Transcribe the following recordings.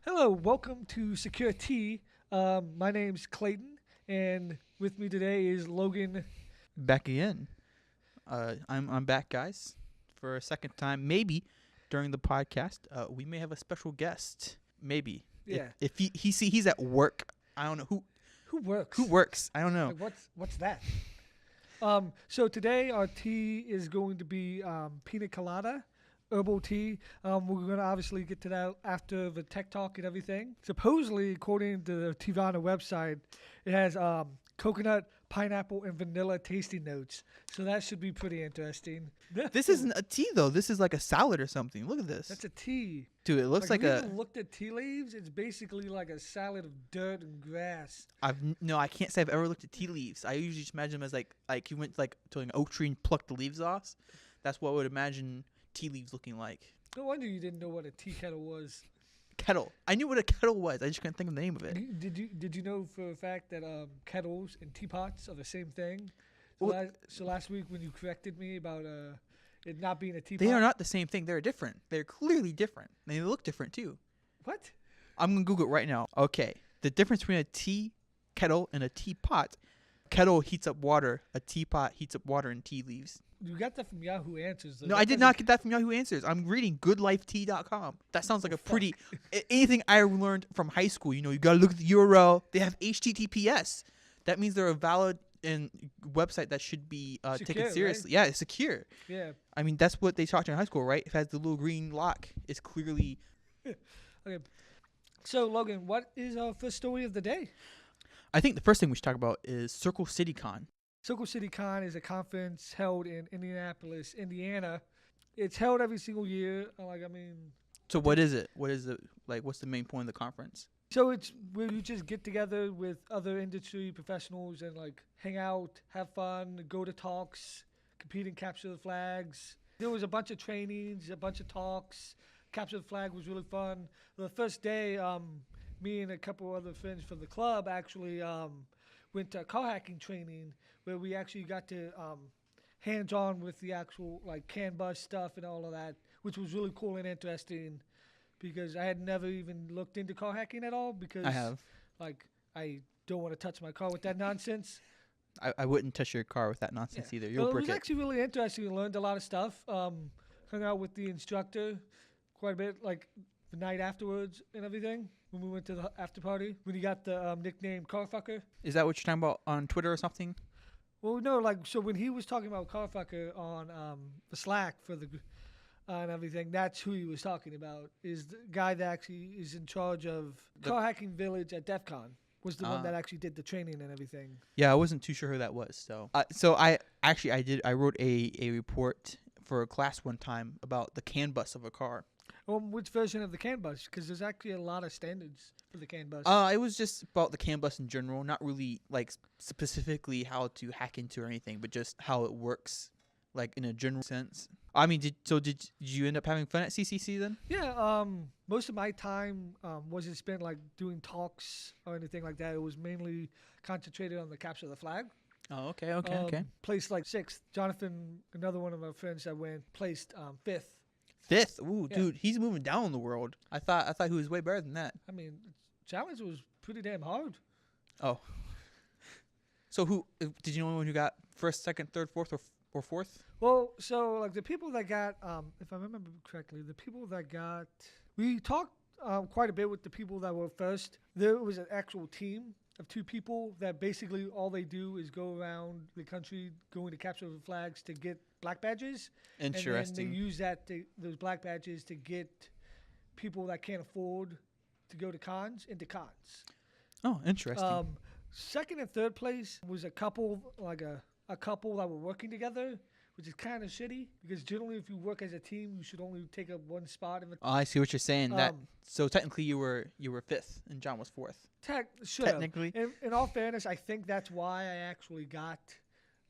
Hello, welcome to SecuriTEA. My name's Clayton, and with me today is Logan. Back again. I'm back, guys, for a second time. Maybe during the podcast, we may have a special guest. Maybe. Yeah. If he's at work, I don't know Who works? who works. I don't know. Like, what's that? So today our tea is going to be pina colada, herbal tea. We're going to obviously get to that after the tech talk and everything. Supposedly, according to the Tivana website, it has coconut, pineapple, and vanilla tasting notes. So that should be pretty interesting. This isn't a tea though. This is like a salad or something. Look at this. That's a tea. Dude, it looks like have you a. ever looked at tea leaves? It's basically like a salad of dirt and grass. I can't say I've ever looked at tea leaves. I usually just imagine them as like you went to an oak tree and plucked the leaves off. That's what I would imagine tea leaves looking like. No wonder you didn't know what a tea kettle was. Kettle. I knew what a kettle was. I just couldn't think of the name of it. Did you know for a fact that kettles and teapots are the same thing? So last week when you corrected me about it not being a teapot, They are not the same thing. They're different. They're clearly different. They look different too. What? I'm gonna Google it right now. Okay, the difference between a tea kettle and a teapot. Kettle heats up water. A teapot heats up water and tea leaves. You got that from Yahoo Answers. Though. No, I did not get that from Yahoo Answers. I'm reading goodlifetea.com. That sounds like a pretty anything I learned from high school. You know, you gotta look at the URL. They have HTTPS. That means they're a valid and website that should be taken seriously. Right? Yeah, it's secure. Yeah. I mean, that's what they taught you in high school, right? If it has the little green lock, it's clearly. Okay. So Logan, what is our first story of the day? I think the first thing we should talk about is Circle City Con. Circle City Con is a conference held in Indianapolis, Indiana. It's held every single year. So what is it? What is it like? What's the main point of the conference? So it's where you just get together with other industry professionals and like hang out, have fun, go to talks, compete and capture the flags. There was a bunch of trainings, a bunch of talks. Capture the flag was really fun. The first day, me and a couple other friends from the club actually went to car hacking training where we actually got to hands-on with the actual like CAN bus stuff and all of that, which was really cool and interesting because I had never even looked into car hacking at all because I have. Like I don't want to touch my car with that nonsense. I wouldn't touch your car with that nonsense either. You'll It brick was it. actually really interesting. We learned a lot of stuff. Hung out with the instructor quite a bit, like the night afterwards and everything when we went to the after party when he got the nickname Carfucker. Is that what you're talking about on Twitter or something? Well, no, like so when he was talking about Carfucker on the Slack for the and everything, that's who he was talking about. Is the guy that actually is in charge of car hacking village at DefCon. Was the one that actually did the training and everything. Yeah, I wasn't too sure who that was. So I wrote a report for a class one time about the CAN bus of a car. Which version of the CAN bus? Because there's actually a lot of standards for the CAN bus. It was just about the CAN bus in general, not really like specifically how to hack into or anything, but just how it works, like in a general sense. I mean, did you end up having fun at CCC then? Yeah. Most of my time wasn't spent like doing talks or anything like that. It was mainly concentrated on the capture of the flag. Oh, okay. Placed like 6th. Jonathan, another one of my friends that went, placed 5th. 5th? Ooh, yeah. Dude, he's moving down in the world. I thought he was way better than that. I mean, the challenge was pretty damn hard. Oh. So who did you know anyone who got 1st, 2nd, 3rd, 4th, or 4th? Well, so like the people that got, if I remember correctly, we talked quite a bit with the people that were 1st. There was an actual team of 2 people that basically all they do is go around the country going to capture the flags to get black badges. Interesting. And then they use those black badges to get people that can't afford to go to cons into cons. Oh, interesting. 2nd and 3rd place was a couple, like a couple that were working together, which is kind of shitty because generally if you work as a team, you should only take up one spot in the. Oh, I see what you're saying. So technically you were 5th and John was 4th. Technically. In all fairness, I think that's why I actually got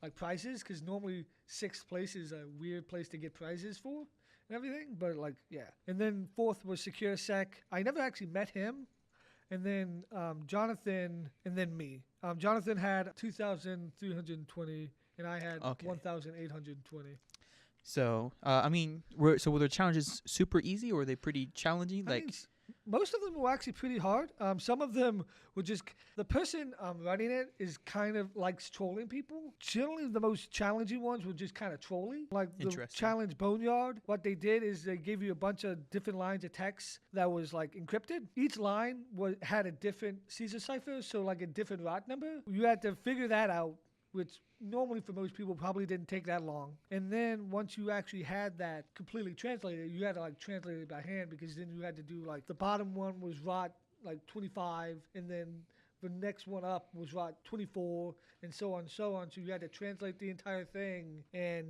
like prizes because normally 6th place is a weird place to get prizes for and everything. But like, yeah. And then 4th was SecuriSec. I never actually met him. And then Jonathan and then me. Jonathan had 2,320 and I had 1,820. So, I mean, were the challenges super easy or were they pretty challenging? Most of them were actually pretty hard. Some of them were just the person running it is kind of likes trolling people. Generally, the most challenging ones were just kind of trolling. Like the Interesting. challenge Boneyard, what they did is they gave you a bunch of different lines of text that was like encrypted. Each line had a different Caesar cipher, so like a different ROT number. You had to figure that out, which normally for most people probably didn't take that long. And then once you actually had that completely translated, you had to like translate it by hand, because then you had to do like the bottom one was ROT like 25, and then the next one up was ROT 24, and so on and so on. So you had to translate the entire thing and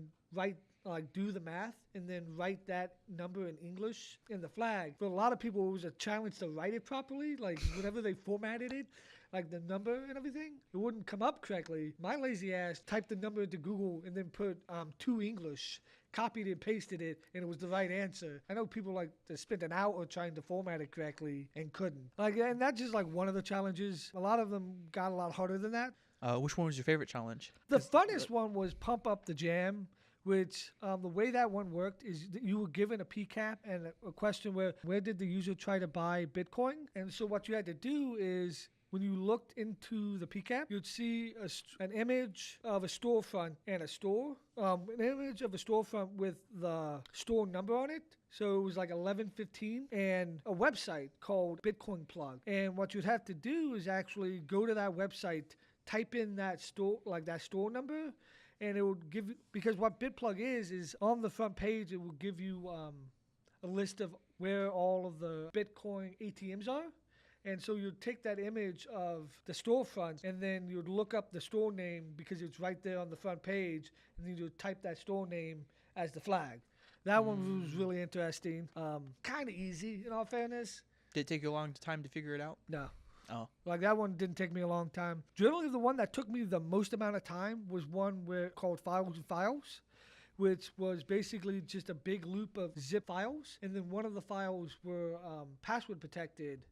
do the math and then write that number in English in the flag. For a lot of people, it was a challenge to write it properly, like whenever they formatted it, like the number and everything, it wouldn't come up correctly. My lazy ass typed the number into Google and then put to English, copied and pasted it, and it was the right answer. I know people like that spent an hour trying to format it correctly and couldn't. And that's just like one of the challenges. A lot of them got a lot harder than that. Which one was your favorite challenge? The funnest one was Pump Up the Jam, which the way that one worked is that you were given a PCAP and a question where did the user try to buy Bitcoin? And so what you had to do is, when you looked into the PCAP, you'd see an image of a storefront and a store, an image of a storefront with the store number on it. So it was like 1115, and a website called Bitcoin Plug. And what you'd have to do is actually go to that website, type in that store number, and it would give you, because what BitPlug is on the front page, it will give you a list of where all of the Bitcoin ATMs are. And so you'd take that image of the storefront, and then you'd look up the store name because it's right there on the front page, and then you'd type that store name as the flag. That one was really interesting. Kind of easy, in all fairness. Did it take you a long time to figure it out? No. Oh. Like that one didn't take me a long time. Generally, the one that took me the most amount of time was one called Files and Files, which was basically just a big loop of zip files, and then one of the files were password protected.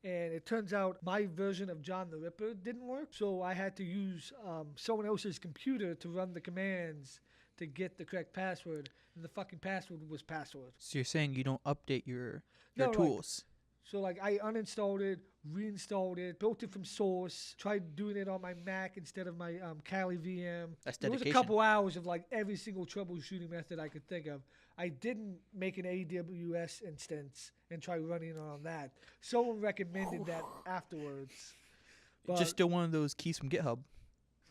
And it turns out my version of Jon the Ripper didn't work, so I had to use someone else's computer to run the commands to get the correct password, and the fucking password was password. So you're saying you don't update your No, tools? So I uninstalled it, reinstalled it, built it from source, tried doing it on my Mac instead of my Kali VM. That's dedication. It was a couple hours of like every single troubleshooting method I could think of. I didn't make an AWS instance and try running it on that. Someone recommended that afterwards. But Just still one of those keys from GitHub.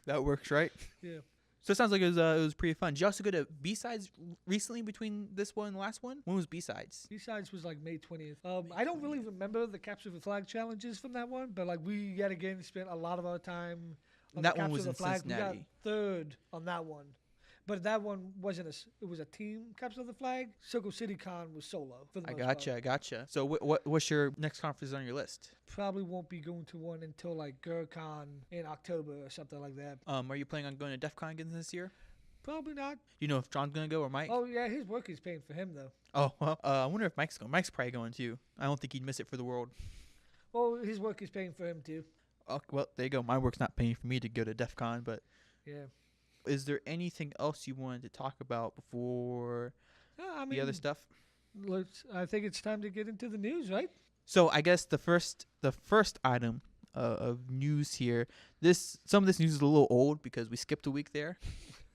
That works, right? Yeah. So it sounds like it was pretty fun. Did you also go to Bsides recently between this one and the last one? When was Bsides? Bsides was like May 20th. I don't really remember the Capture the Flag challenges from that one, but like we yet again spent a lot of our time on That the one Capture was the in Flag. Cincinnati. We got third on that one. But that one wasn't it was a team Capture the Flag. Circle City Con was solo for the most part. I gotcha. So what's your next conference on your list? Probably won't be going to one until like GerCon in October or something like that. Are you planning on going to DefCon again this year? Probably not. You know if John's gonna go or Mike? Oh yeah, his work is paying for him though. Oh well, I wonder if Mike's going. Mike's probably going too. I don't think he'd miss it for the world. Well, his work is paying for him too. Oh, well, there you go. My work's not paying for me to go to DefCon, but Yeah. is there anything else you wanted to talk about before the other stuff? I think it's time to get into the news, right? So I guess the first item of news here. Some of this news is a little old because we skipped a week there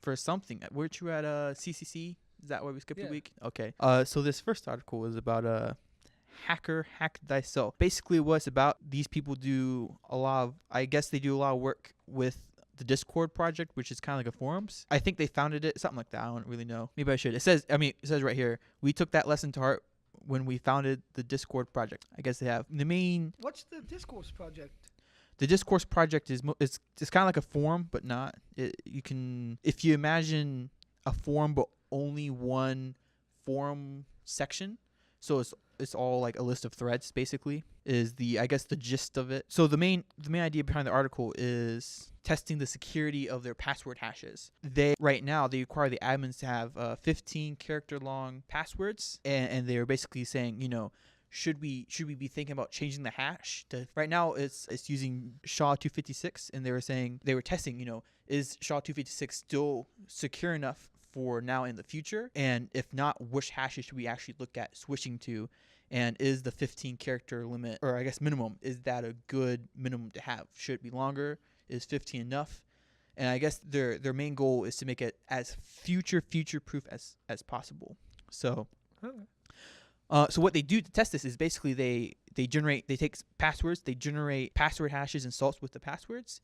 for something. Weren't you at CCC? Is that why we skipped a week? Okay. So this first article is about hacker hacked Thyself. Basically, what it's about, these people do a lot of work with the Discord project, which is kind of like a forums. I think they founded it, something like that. I don't really know. Maybe I should. It says right here, we took that lesson to heart when we founded the Discord project. I guess they have the main. What's the Discourse project? The Discourse project is it's kind of like a forum, but not. If you imagine a forum, but only one forum section. So it's all like a list of threads, basically, is the gist of it. So the main idea behind the article is testing the security of their password hashes. Right now they require the admins to have 15 character long passwords, and they're basically saying, should we be thinking about changing the hash to right now it's using SHA-256, and they were testing, is SHA-256 still secure enough for now in the future, and if not, which hashes should we actually look at switching to? And is the 15 character limit, or I guess minimum, is that a good minimum to have? Should it be longer? Is 15 enough? And I guess their main goal is to make it as future proof as possible. So so what they do to test this is basically they take passwords, they generate password hashes and salts with the passwords,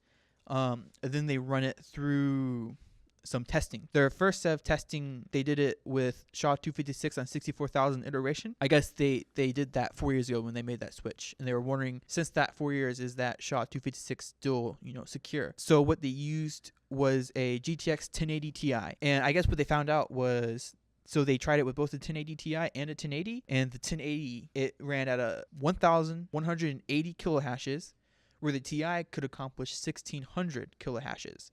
and then they run it through some testing. Their first set of testing, they did it with SHA-256 on 64,000 iteration. I guess they did that 4 years ago when they made that switch, and they were wondering, since that 4 years, is that SHA-256 still secure? So what they used was a GTX 1080 Ti, and I guess what they found out was, so they tried it with both the 1080 Ti and a 1080, and the 1080, it ran at a 1,180 kilohashes, where the Ti could accomplish 1,600 kilohashes,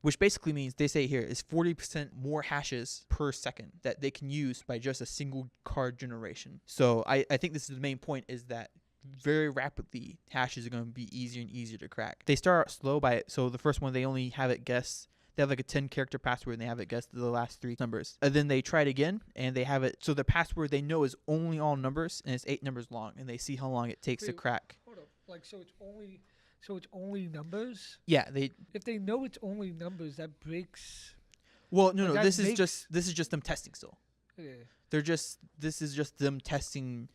which basically means, they say here, is 40% more hashes per second that they can use by just a single card generation. So I think this is the main point, is that very rapidly hashes are going to be easier and easier to crack. They start slow so the first one, they only have it guess. They have like a 10 character password, and they have it guess the last 3 numbers. And then they try it again, and they have it, so the password they know is only all numbers, and it's 8 numbers long, and they see how long it takes to crack. Hold up. Like, so it's only numbers? Yeah, if they know it's only numbers, that breaks. Well, no, this is just them testing still. Yeah. This is just them testing,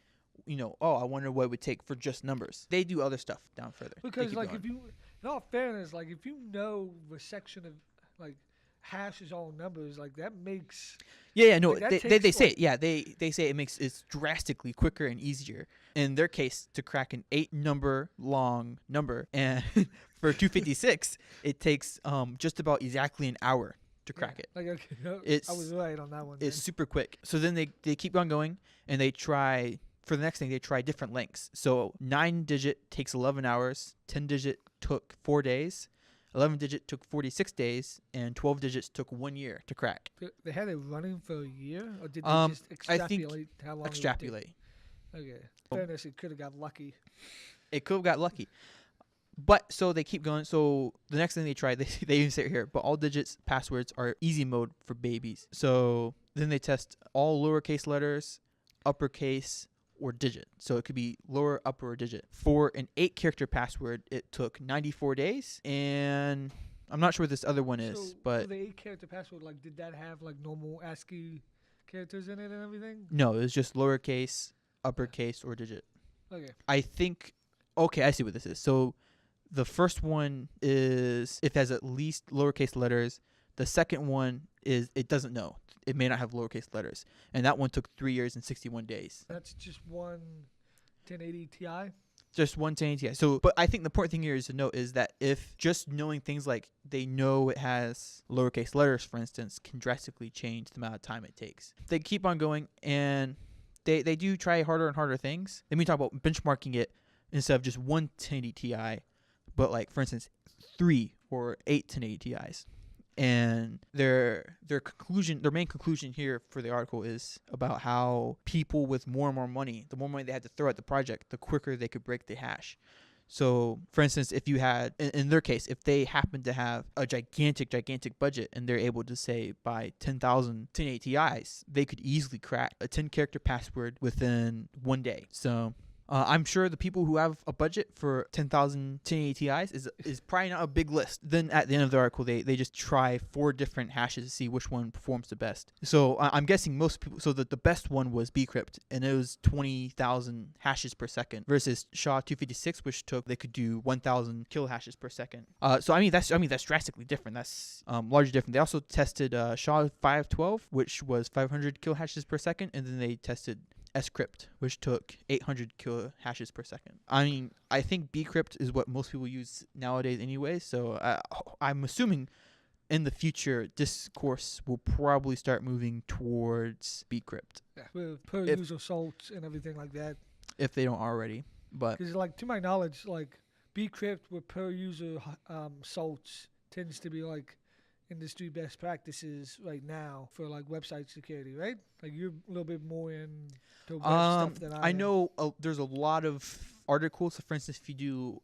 I wonder what it would take for just numbers. They do other stuff down further. Because like, if you, in all fairness, like, if you know the section of like hash is all numbers, like, that makes. Yeah, no, like, they say it. Yeah, they say it's drastically quicker and easier. In their case, to crack an 8 number long number, and for 256, it takes just about exactly an hour to crack it. Like, okay, I was right on that one. It's super quick. So then they keep on going, and they try, for the next thing, they try different lengths. So 9-digit takes 11 hours, 10-digit took 4 days, 11-digit took 46 days, and 12 digits took 1 year to crack. They had it running for a year, or did they just extrapolate how long? Extrapolate. Okay. Fairness, it could have got lucky. It could have got lucky. But so they keep going. So the next thing they try, they even say it here, but all digits passwords are easy mode for babies. So then they test all lowercase letters, uppercase, or digit. So it could be lower, upper, or digit. For an 8-character password, it took 94 days, and I'm not sure what this other one is, but so the 8-character password, like, did that have like normal ASCII characters in it and everything? No, it was just lowercase, uppercase, or digit. Okay. I think. Okay, I see what this is. So the first one is if it has at least lowercase letters. The second one is it doesn't know. It may not have lowercase letters. And that one took 3 years and 61 days. That's just one 1080 Ti? Just one 1080 Ti. So, but I think the important thing here is to note is that if just knowing things like they know it has lowercase letters, for instance, can drastically change the amount of time it takes. They keep on going, and they do try harder and harder things. Then we talk about benchmarking it instead of just one 1080 Ti, but like, for instance, 3 or 8 1080 Ti's. And their main conclusion here for the article is about how people with more and more money, the more money they had to throw at the project, the quicker they could break the hash. So, for instance, if you had, in their case, if they happen to have a gigantic budget and they're able to say buy 10,000 1080 Ti's, they could easily crack a 10-character password within 1 day. So I'm sure the people who have a budget for 10,000 1080 Ti's is probably not a big list. Then at the end of the article, they just try 4 different hashes to see which one performs the best. So I'm guessing most people, so that the best one was Bcrypt, and it was 20,000 hashes per second versus SHA-256, which they could do 1,000 kilohashes per second. So I mean that's drastically different. That's largely different. They also tested SHA-512, which was 500 kilohashes per second, and then they tested Scrypt, which took 800 kilohashes per second. I mean, I think Bcrypt is what most people use nowadays anyway, so I'm assuming in the future this course will probably start moving towards Bcrypt. Yeah, with per-user salts and everything like that. If they don't already. But because, like, to my knowledge, like, Bcrypt with per-user salts tends to be, like, industry best practices right now for, like, website security, right? Like, you're a little bit more in the web stuff than I am. know there's a lot of articles. So for instance, if you do,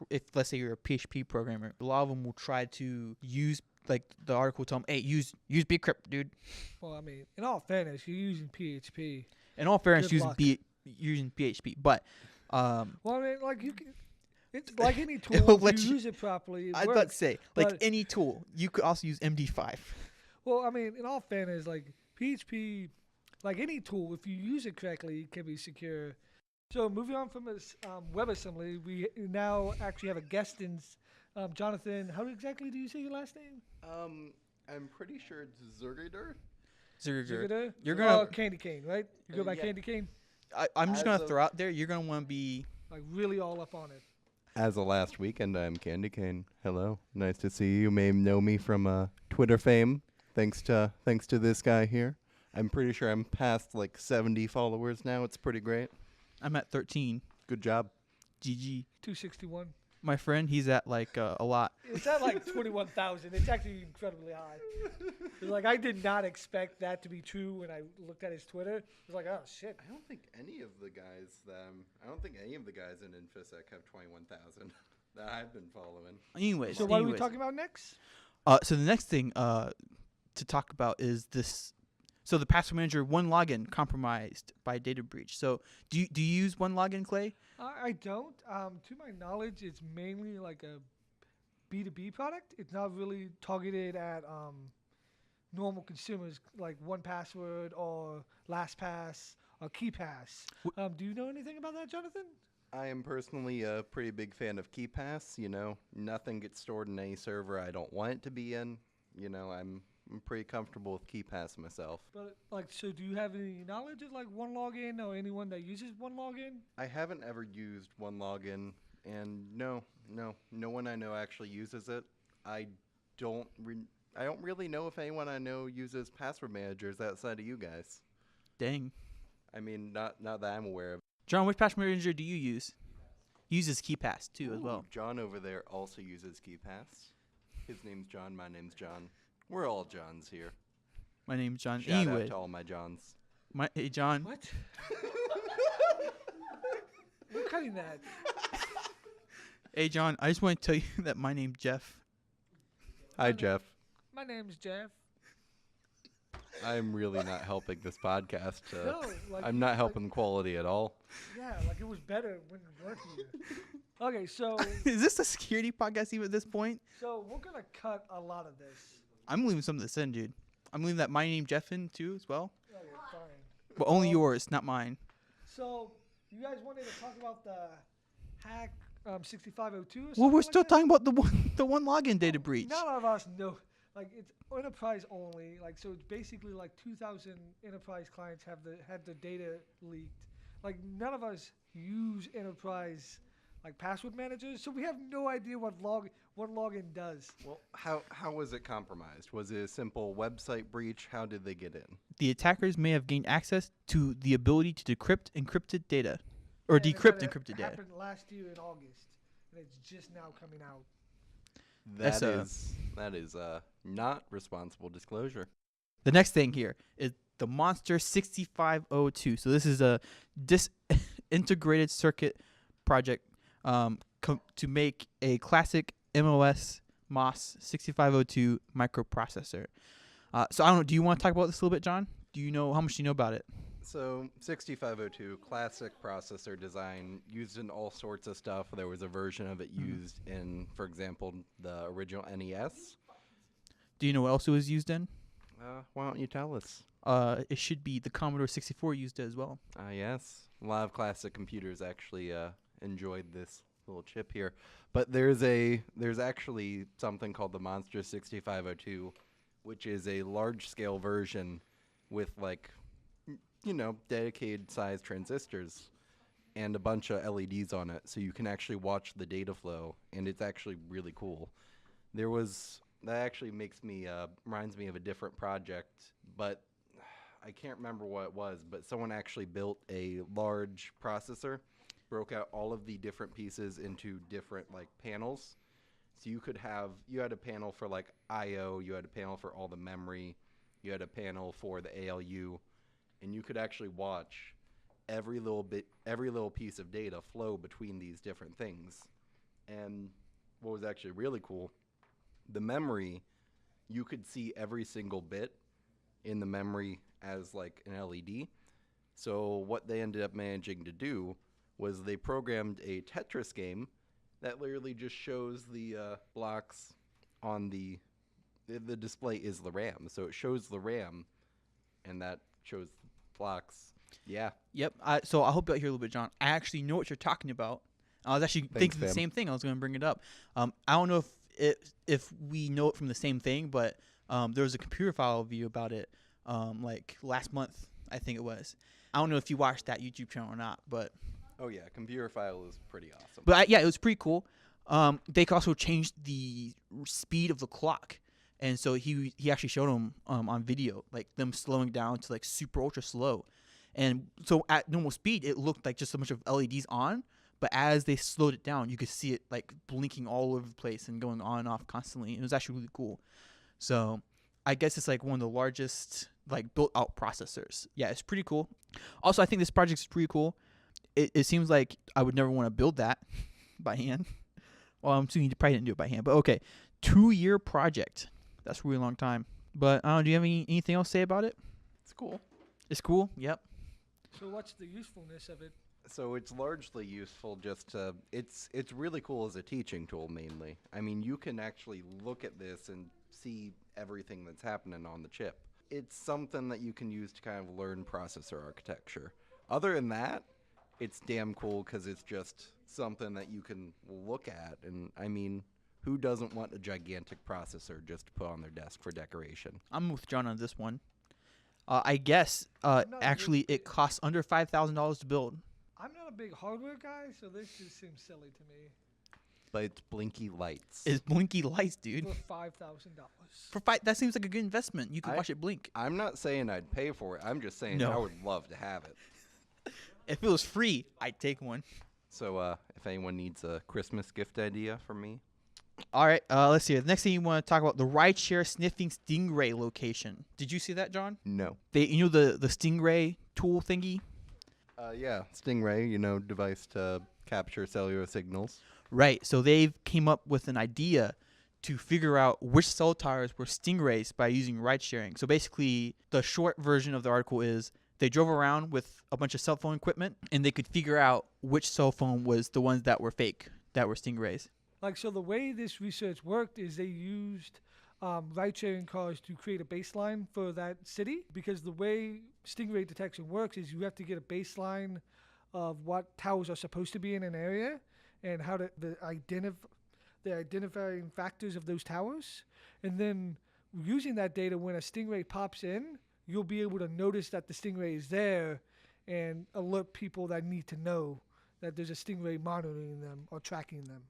if let's say you're a PHP programmer, a lot of them will try to use, like, the article tell them, hey, use Bcrypt, dude. Well, I mean, in all fairness, you're using PHP. In all fairness, Good use luck. using PHP. But Well, I mean, like you can. It's like any It'll tool. If let you you- use it properly, it I'd works. about to say, like but- any tool, you could also use MD5. Well, I mean, in all fairness, like PHP, like any tool, if you use it correctly, it can be secure. So moving on from this WebAssembly, we now actually have a guest in Jonathan. How exactly do you say your last name? I'm pretty sure it's Zergader. Zerger. You're Oh, gonna. Candy Cane, right? You go by yeah. Candy Cane? I'm just As gonna of- throw out there. You're gonna want to be. Like really all up on it. As of last weekend, I'm Candy Cane. Hello, nice to see you. You may know me from Twitter fame, thanks to this guy here. I'm pretty sure I'm past like 70 followers now. It's pretty great. I'm at 13. Good job. GG. 261. My friend, he's at like a lot. It's at like 21,000. It's actually incredibly high. 'Cause, like I did not expect that to be true when I looked at his Twitter. I was like, oh shit. I don't think any of the guys in InfoSec have 21,000 that I've been following. Anyways. So what are we talking about next? So the next thing to talk about is this. So the password manager one login compromised by data breach. So do you use one login, Clay? I don't. To my knowledge, it's mainly like a B2B product. It's not really targeted at normal consumers like 1Password or LastPass or KeyPass. Do you know anything about that, Jonathan? I am personally a pretty big fan of KeyPass. You know, nothing gets stored in any server I don't want it to be in. You know, I'm pretty comfortable with KeyPass myself. But like, so do you have any knowledge of like one login or anyone that uses one login? I haven't ever used one login, and no one I know actually uses it. I don't really know if anyone I know uses password managers outside of you guys. Dang. I mean, not that I'm aware of. John, which password manager do you use? He uses KeyPass too as well. John over there also uses KeyPass. His name's John. My name's John. We're all Johns here. My name's John. Shout out Anyway, to all my Johns. hey John. What? We're cutting that. Hey John, I just want to tell you that my name's Jeff. Hi, Jeff. My name's Jeff. I'm really not helping this podcast. No, like I'm not helping quality at all. Yeah, like it was better when we weren't here. Okay, so Is this a security podcast even at this point? we're gonna cut a lot of this. I'm leaving some of this in, dude. I'm leaving that my name Jeff in too as well. Okay, fine. But only yours, not mine. So you guys wanted to talk about the hack 6502 or something? Well, we're like still that? talking about the one login data breach. None of us know. Like it's enterprise only. Like so, it's basically like 2,000 enterprise clients had the data leaked. Like none of us use enterprise like password managers, so we have no idea what login does. Well, how was it compromised? Was it a simple website breach? How did they get in? The attackers may have gained access to the ability to decrypt encrypted data, or And it decrypt kinda encrypted data. happened last year in August, and it's just now coming out. That's That is not responsible disclosure. The next thing here is the Monster 6502. So this is a disintegrated circuit project to make a classic MOS 6502 microprocessor. So I don't know. Do you want to talk about this a little bit, John? Do you know how much do you know about it? So 6502, classic processor design, used in all sorts of stuff. There was a version of it used in, for example, the original NES. Do you know what else it was used in? Why don't you tell us? It should be the Commodore 64 used it as well. Yes. A lot of classic computers actually enjoyed this little chip here. But there's actually something called the Monster 6502, which is a large-scale version with, like, dedicated size transistors and a bunch of LEDs on it, so you can actually watch the data flow, and it's actually really cool. That actually reminds me of a different project, but I can't remember what it was, but someone actually built a large processor, broke out all of the different pieces into different like panels. So you had a panel for like IO, you had a panel for all the memory, you had a panel for the ALU, and you could actually watch every little piece of data flow between these different things. And what was actually really cool, the memory, you could see every single bit in the memory as like an LED, So what they ended up managing to do was they programmed a Tetris game that literally just shows the blocks on the display is the RAM. So it shows the RAM, and that shows the blocks. Yeah. Yep. So I hope you'll hear a little bit, John. I actually know what you're talking about. I was actually thinking the same thing. I was going to bring it up. I don't know if we know it from the same thing, but there was a Computerphile review about it like last month, I think it was. I don't know if you watched that YouTube channel or not, but... Oh, yeah. Computerphile is pretty awesome. But yeah, it was pretty cool. They also changed the speed of the clock. And so he actually showed them on video, like them slowing down to like super ultra slow. And so at normal speed, it looked like just a bunch of LEDs on. But as they slowed it down, you could see it like blinking all over the place and going on and off constantly. It was actually really cool. So I guess it's like one of the largest like built out processors. Yeah, it's pretty cool. Also, I think this project is pretty cool. It seems like I would never want to build that by hand. Well, I'm assuming you probably didn't do it by hand. But okay, 2-year project. That's a really long time. But I don't know, do you have anything else to say about it? It's cool. It's cool? Yep. So what's the usefulness of it? So it's largely useful just to, it's really cool as a teaching tool mainly. I mean, you can actually look at this and see everything that's happening on the chip. It's something that you can use to kind of learn processor architecture. Other than that, it's damn cool because it's just something that you can look at. And I mean, who doesn't want a gigantic processor just to put on their desk for decoration? I'm with John on this one. I guess actually it costs under $5,000 to build. I'm not a big hardware guy, so this just seems silly to me. But it's blinky lights. It's blinky lights, dude. For $5,000. That seems like a good investment. You can watch it blink. I'm not saying I'd pay for it. I'm just saying No. I would love to have it. If it was free, I'd take one. So if anyone needs a Christmas gift idea from me. All right, let's see. The next thing you want to talk about, the Rideshare sniffing stingray location. Did you see that, John? No. You know the stingray tool thingy? Yeah, Stingray, device to capture cellular signals. Right. So they came up with an idea to figure out which cell towers were stingrays by using ride sharing. So basically, the short version of the article is they drove around with a bunch of cell phone equipment, and they could figure out which cell phone was the ones that were fake, that were stingrays. So the way this research worked is they used ride-sharing cars to create a baseline for that city, because the way stingray detection works is you have to get a baseline of what towers are supposed to be in an area and how to the identifying factors of those towers. And then using that data, when a stingray pops in, you'll be able to notice that the stingray is there and alert people that need to know that there's a stingray monitoring them or tracking them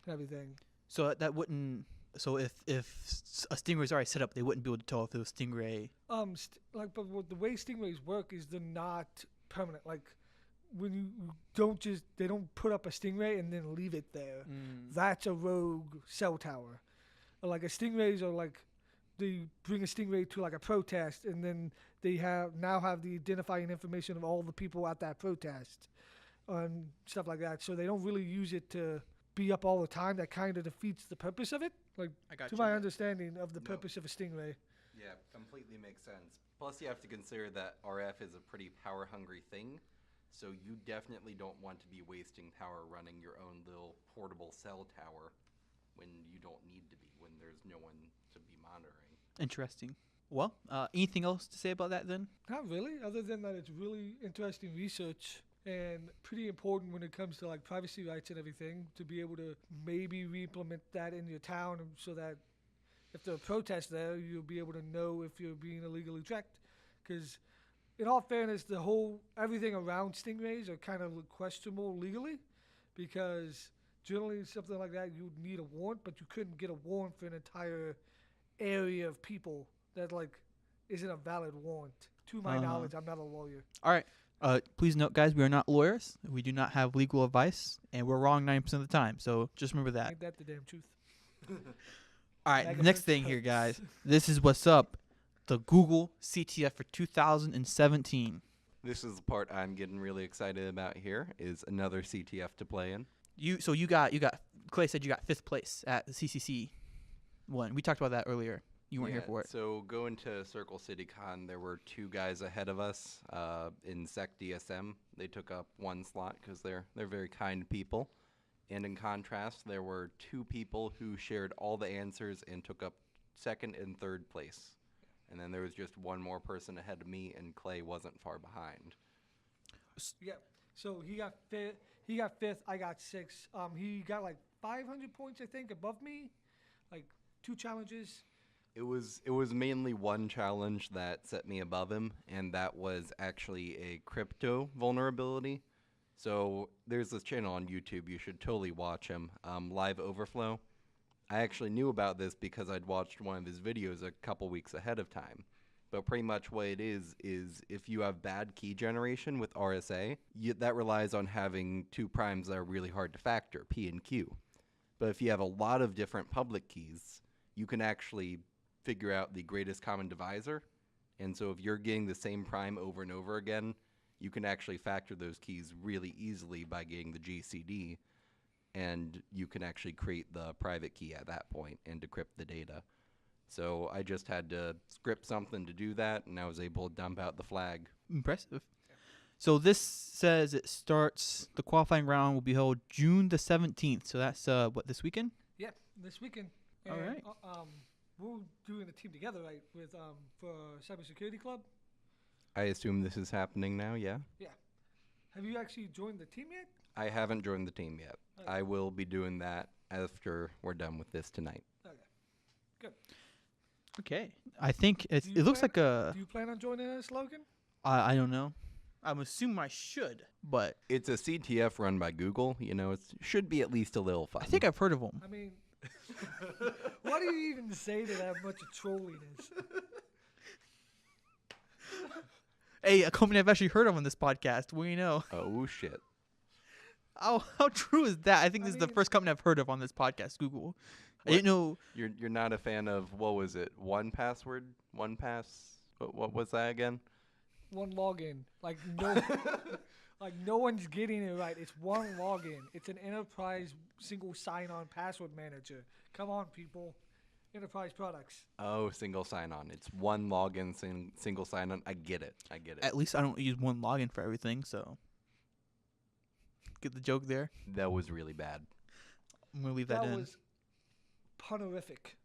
and everything. So that wouldn't. So if a stingray is already set up, they wouldn't be able to tell if it was stingray. But the way stingrays work is they're not permanent. Like when you they don't put up a stingray and then leave it there. That's a rogue cell tower. Like a stingrays are like, they bring a stingray to like a protest, and then they now have the identifying information of all the people at that protest and stuff like that. So they don't really use it to be up all the time. That kind of defeats the purpose of it. Like, to my understanding of the purpose of a stingray. Yeah, completely makes sense. Plus, you have to consider that RF is a pretty power-hungry thing, so you definitely don't want to be wasting power running your own little portable cell tower when you don't need to be, when there's no one to be monitoring. Interesting. Well, anything else to say about that then? Not really, other than that it's really interesting research and pretty important when it comes to like privacy rights and everything, to be able to maybe re-implement that in your town so that if there are protests there, you'll be able to know if you're being illegally tracked. Because in all fairness, everything around stingrays are kind of questionable legally, because generally something like that you'd need a warrant, but you couldn't get a warrant for an entire area of people. That like isn't a valid warrant. To my knowledge, I'm not a lawyer. All right. Please note, guys, we are not lawyers. We do not have legal advice, and we're wrong 90% of the time. So just remember that. Ain't that the damn truth? All right, next thing here, guys. This is what's up. The Google CTF for 2017. This is the part I'm getting really excited about here, is another CTF to play in. You got Clay said you got 5th place at the CCC one. We talked about that earlier. You weren't here for it. So going to Circle City Con, there were 2 guys ahead of us in SecDSM. They took up 1 slot because they're very kind people. And in contrast, there were 2 people who shared all the answers and took up 2nd and 3rd place. And then there was just 1 more person ahead of me, and Clay wasn't far behind. Yeah. So he got fifth. He got 5th. I got 6th. He got like 500 points, I think, above me. Like 2 challenges. It was mainly 1 challenge that set me above him, and that was actually a crypto vulnerability. So there's this channel on YouTube. You should totally watch him, Live Overflow. I actually knew about this because I'd watched one of his videos a couple weeks ahead of time. But pretty much what it is if you have bad key generation with RSA, that relies on having 2 primes that are really hard to factor, P and Q. But if you have a lot of different public keys, you can actually figure out the greatest common divisor. And so if you're getting the same prime over and over again, you can actually factor those keys really easily by getting the GCD, and you can actually create the private key at that point and decrypt the data. So I just had to script something to do that, and I was able to dump out the flag. Impressive. So this says it starts, the qualifying round will be held June the 17th. So that's, this weekend? Yep, this weekend. All And, right. We're doing a team together, right, with for Cybersecurity Club. I assume this is happening now, yeah? Yeah. Have you actually joined the team yet? I haven't joined the team yet. Okay. I will be doing that after we're done with this tonight. Okay. Good. Okay. I think it Do you looks plan- like a, Do you plan on joining us, Logan? I don't know. I'm assuming I should, but It's a CTF run by Google. You know, it should be at least a little fun. I think I've heard of them. I mean, why do you even say that I have much of trolliness? Hey, a company I've actually heard of on this podcast. What do you know? Oh, shit. How true is that? I think I this is the mean- first company I've heard of on this podcast, Google. I What? didn't know. You're not a fan of, what was it, 1Password? 1Pass? What was that again? One login, like no, like no one's getting it right. It's one login. It's an enterprise single sign-on password manager. Come on, people. Enterprise products. Oh, single sign-on. It's one login, single sign-on. I get it. At least I don't use one login for everything, so. Get the joke there? That was really bad. I'm going to leave that in. was punerific.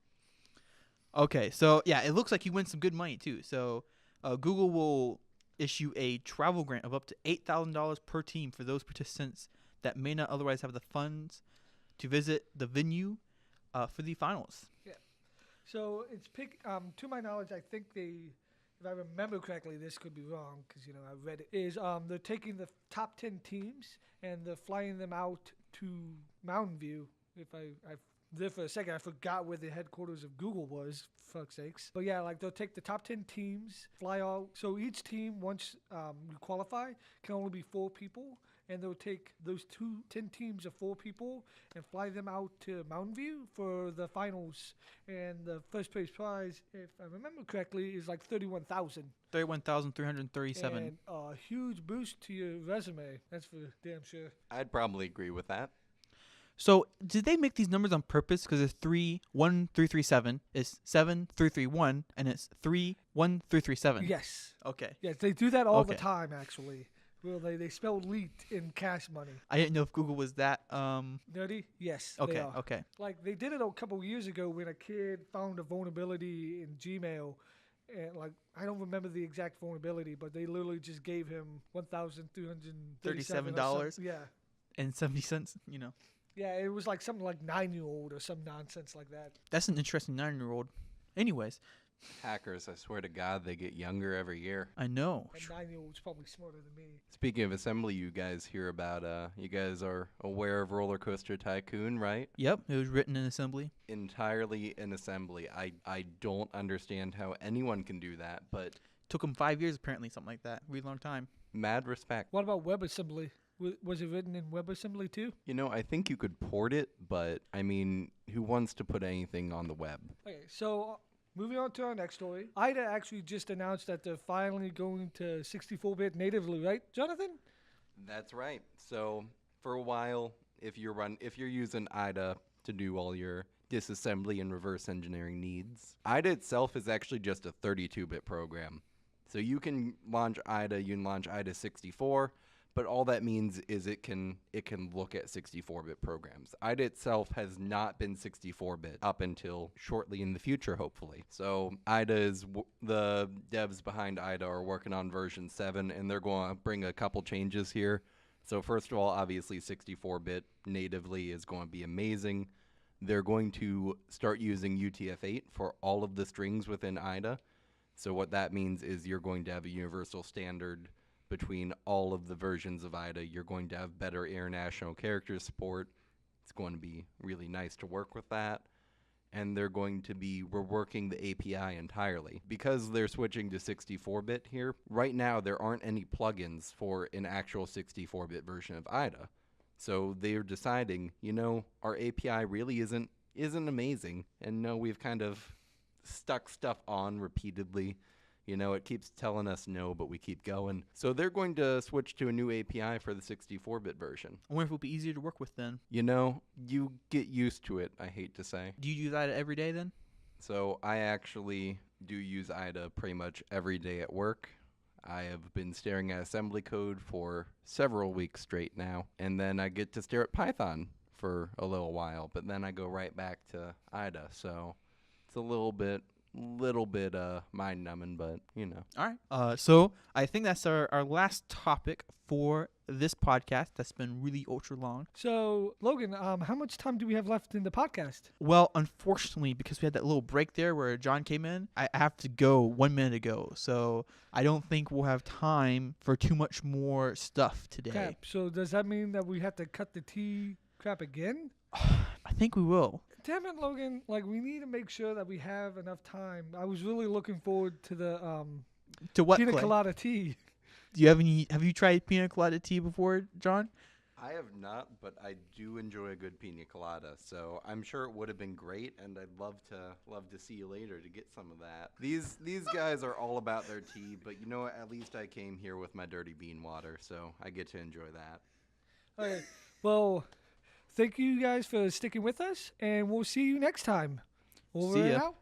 Okay, so yeah, it looks like you win some good money too. So Google will issue a travel grant of up to $8,000 per team for those participants that may not otherwise have the funds to visit the venue for the finals. So it's to my knowledge, I think if I remember correctly, this could be wrong because I read it. Is they're taking the top 10 teams and they're flying them out to Mountain View. There for a second, I forgot where the headquarters of Google was, for fuck's sakes. But yeah, like they'll take the top 10 teams, fly out. So each team, once you qualify, can only be 4 people. And they'll take those 10 teams of 4 people and fly them out to Mountain View for the finals. And the first place prize, if I remember correctly, is like $31,000. 31,337. And a huge boost to your resume. That's for damn sure. I'd probably agree with that. So did they make these numbers on purpose? Because it's 31337, it's 7331, and it's 31337. Yes. Okay. Yes, they do that all the Okay. time, actually. Well, they spell leaked in cash money. I didn't know if Google was that. Nerdy? Yes, they Okay. are. Okay. Like, they did it a couple of years ago when a kid found a vulnerability in Gmail. And, like, I don't remember the exact vulnerability, but they literally just gave him $1,337. $37? Yeah. And 70 cents. Yeah, it was like something like 9-year-old or some nonsense like that. That's an interesting 9-year-old. Anyways, Hackers, I swear to God, they get younger every year. I know. And 9-year-old's probably smarter than me. Speaking of assembly, you guys hear about, you guys are aware of Rollercoaster Tycoon, right? Yep, it was written in assembly. Entirely in assembly. I don't understand how anyone can do that, but Took them 5 years apparently, something like that. Really long time. mad respect. What about WebAssembly? Was it written in WebAssembly too? I think you could port it, but, I mean, who wants to put anything on the web? Okay, so moving on to our next story. IDA actually just announced that they're finally going to 64-bit natively, right, Jonathan? That's right. So for a while, if you're using IDA to do all your disassembly and reverse engineering needs. IDA itself is actually just a 32-bit program. So you can launch IDA, you can launch IDA 64, but all that means is it can look at 64-bit programs. IDA itself has not been 64-bit up until shortly in the future, hopefully. So the devs behind IDA are working on version 7, and they're going to bring a couple changes here. So first of all, obviously 64-bit natively is going to be amazing. They're going to start using UTF-8 for all of the strings within IDA. So what that means is you're going to have a universal standard between all of the versions of IDA. You're going to have better international character support. It's going to be really nice to work with that. And they're going to be reworking the API entirely. Because they're switching to 64-bit here, right now there aren't any plugins for an actual 64-bit version of IDA. So they're deciding, our API really isn't amazing. And no, we've kind of stuck stuff on repeatedly. It keeps telling us no, but we keep going. So they're going to switch to a new API for the 64-bit version. I wonder if it'll be easier to work with then. You get used to it, I hate to say. Do you use IDA every day then? So I actually do use IDA pretty much every day at work. I have been staring at assembly code for several weeks straight now, and then I get to stare at Python for a little while, but then I go right back to IDA. So it's a little bit mind-numbing, but All right. So I think that's our last topic for this podcast. That's been really ultra long. So, Logan, how much time do we have left in the podcast? Well, unfortunately, because we had that little break there where Jon came in, I have to go 1 minute ago. So I don't think we'll have time for too much more stuff today. Crap. So does that mean that we have to cut the tea crap again? I think we will. Damn it, Logan. We need to make sure that we have enough time. I was really looking forward to the To what, pina Clay? colada tea. Do you have you tried pina colada tea before, Jon? I have not, but I do enjoy a good pina colada, so I'm sure it would have been great, and I'd love to see you later to get some of that. These guys are all about their tea, but you know what? At least I came here with my dirty bean water, so I get to enjoy that. Okay. Well, thank you guys for sticking with us, and we'll see you next time. Over See and ya. out.